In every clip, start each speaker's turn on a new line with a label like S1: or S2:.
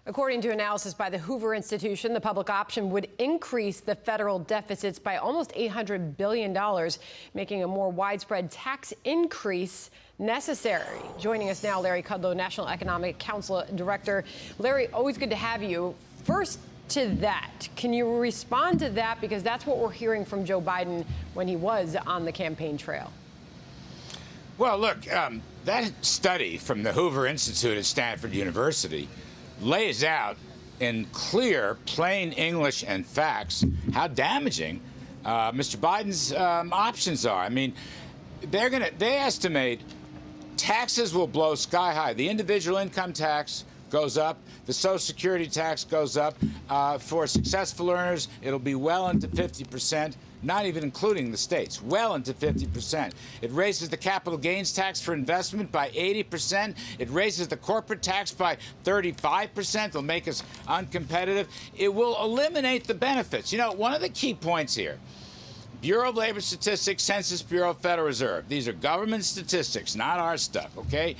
S1: According to analysis by the Hoover Institute, the public option would increase the federal deficits by almost $800 billion, making a more widespread tax increase necessary. Joining us now, Larry Kudlow, National Economic Council Director. Larry, always good to have you. First to that, can you respond to that? Because that's what we're hearing from Joe Biden when he was on the campaign trail.
S2: Well, look, that study from the Hoover Institute at Stanford University lays out in clear, plain English and facts how damaging Mr. Biden's options are. I mean, they estimate taxes will blow sky high. The individual income tax goes up. The Social Security tax goes up. For successful earners, it'll be well into 50%. Not even including the states, well into 50%. It raises the capital gains tax for investment by 80%. It raises the corporate tax by 35%. It'll make us uncompetitive. It will eliminate the benefits. You know, one of the key points here, Bureau of Labor Statistics, Census Bureau, Federal Reserve. These are government statistics, not our stuff, okay?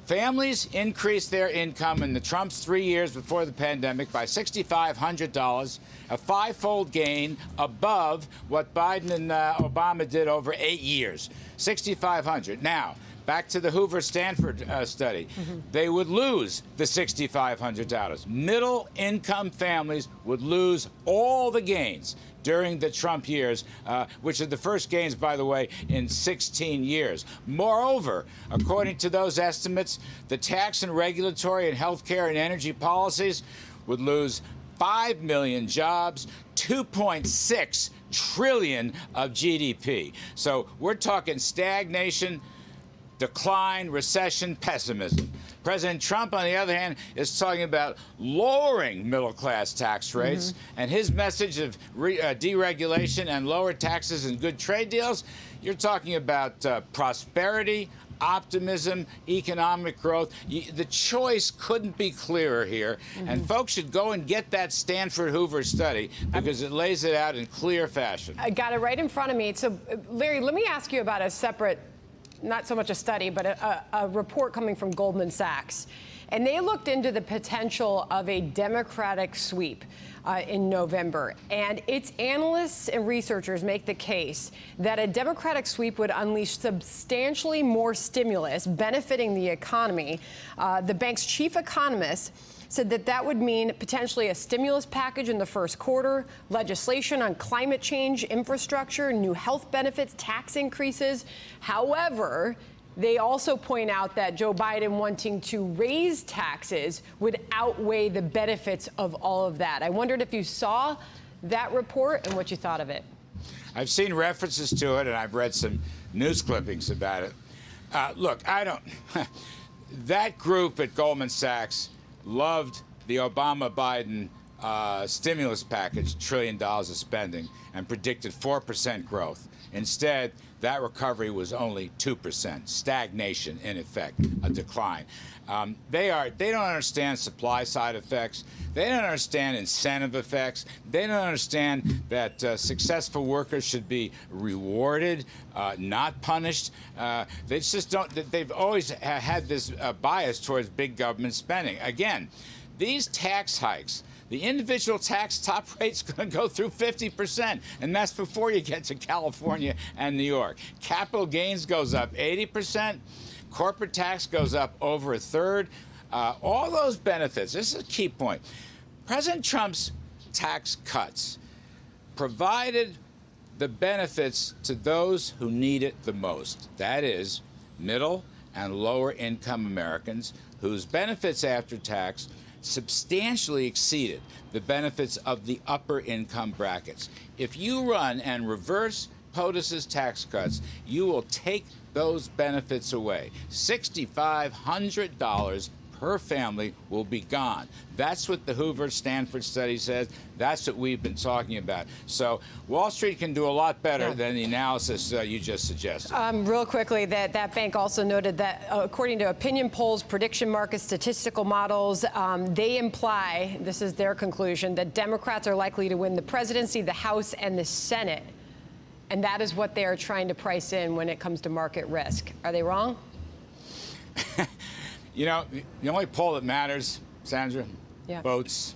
S2: Families increased their income in the Trump's 3 years before the pandemic by $6,500, a five-fold gain above what Biden and Obama did over 8 years, $6,500. Now, back to the Hoover-Stanford study. They would lose the $6,500. Middle-income families would lose all the gains during the Trump years, which are the first gains, by the way, in 16 years. Moreover, according to those estimates, the tax and regulatory and healthcare and energy policies would lose 5 million jobs, 2.6 trillion of GDP. So we're talking stagnation, decline, recession, pessimism. President Trump, on the other hand, is talking about lowering middle-class tax rates, and his message of deregulation and lower taxes and good trade deals, you're talking about prosperity, optimism, economic growth. The choice couldn't be clearer here, and folks should go and get that Stanford Hoover study because it lays it out in clear fashion. I
S1: got it right in front of me. So, Larry, let me ask you about a separate, not so much a study, but a report coming from Goldman Sachs. And they looked into the potential of a Democratic sweep in November. And its analysts and researchers make the case that a Democratic sweep would unleash substantially more stimulus, benefiting the economy. The bank's chief economist said that would mean potentially a stimulus package in the first quarter, legislation on climate change, infrastructure, new health benefits, tax increases. However, they also point out that Joe Biden wanting to raise taxes would outweigh the benefits of all of that. I wondered if you saw that report and what you thought of it.
S2: I've seen references to it, and I've read some news clippings about it. Look, that group at Goldman Sachs loved the Obama-Biden stimulus package, $1 trillion of spending, and predicted 4% growth. Instead, that recovery was only 2%, stagnation in effect, a decline. They don't understand supply-side effects. They don't understand incentive effects. They don't understand that successful workers should be rewarded, not punished. They just don't. They've always had this bias towards big government spending. Again, these tax hikes, the individual tax top rate's going to go through 50%, and that's before you get to California and New York. Capital gains goes up 80%. Corporate tax goes up over a third. All those benefits, this is a key point. President Trump's tax cuts provided the benefits to those who need it the most. That is, middle and lower income Americans whose benefits after tax substantially exceeded the benefits of the upper income brackets. If you run and reverse POTUS's tax cuts, you will take those benefits away. $6,500 per family will be gone. That's what the Hoover-Stanford study says. That's what we've been talking about. So Wall Street can do a lot better than the analysis you just suggested.
S1: Real quickly, that bank also noted that according to opinion polls, prediction markets, statistical models, they imply, this is their conclusion, that Democrats are likely to win the presidency, the House, and the Senate. And that is what they are trying to price in when it comes to market risk. Are they wrong?
S2: You know, the only poll that matters, Sandra,
S1: Yeah.
S2: Votes.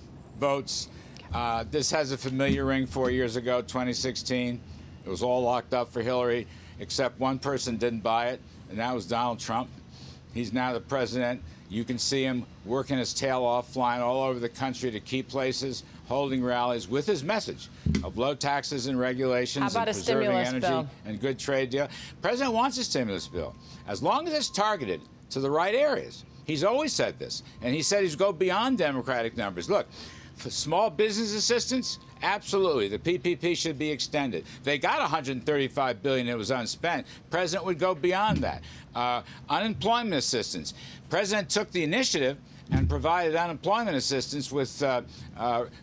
S2: This has a familiar ring 4 years ago, 2016. It was all locked up for Hillary, except one person didn't buy it, and that was Donald Trump. He's now the president. You can see him working his tail off, flying all over the country to key places, holding rallies with his message of low taxes and regulations
S1: How about
S2: and
S1: a
S2: preserving
S1: stimulus
S2: energy
S1: bill?
S2: and good trade deal. President wants a stimulus bill, as long as it's targeted to the right areas. He's always said this, and he said he's go beyond Democratic numbers. Look, for small business assistance, absolutely, the PPP should be extended. They got $135 billion that was unspent. President would go beyond that. Unemployment assistance. President took the initiative and provided unemployment assistance with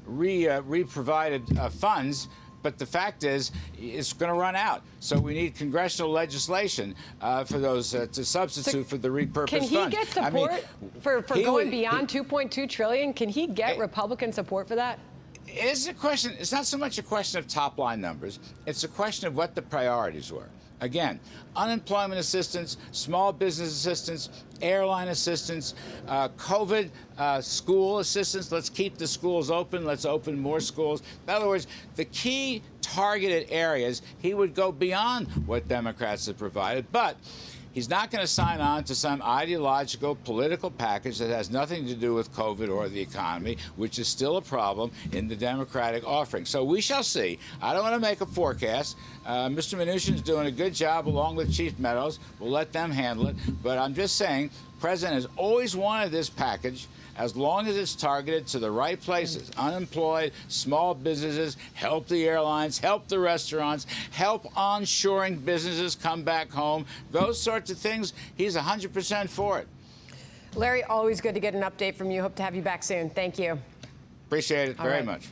S2: re-provided funds. But the fact is, it's going to run out. So we need congressional legislation for those to substitute for the repurposed
S1: Can he
S2: funds.
S1: get support for going beyond $2.2 trillion? Can he get Republican support for that?
S2: It's a question. It's not so much a question of top line numbers. It's a question of what the priorities were. Again, unemployment assistance, small business assistance, airline assistance, COVID school assistance. Let's keep the schools open. Let's open more schools. In other words, the key targeted areas, he would go beyond what Democrats have provided. But he's not going to sign on to some ideological political package that has nothing to do with COVID or the economy, which is still a problem in the Democratic offering. So we shall see. I don't want to make a forecast. Mr. Mnuchin's doing a good job along with Chief Meadows. We'll let them handle it. But I'm just saying, the President has always wanted this package, as long as it's targeted to the right places. Unemployed, small businesses, help the airlines, help the restaurants, help onshoring businesses come back home. Those sorts of things, he's 100% for it.
S1: Larry, always good to get an update from you. Hope to have you back soon. Thank you.
S2: Appreciate it very much.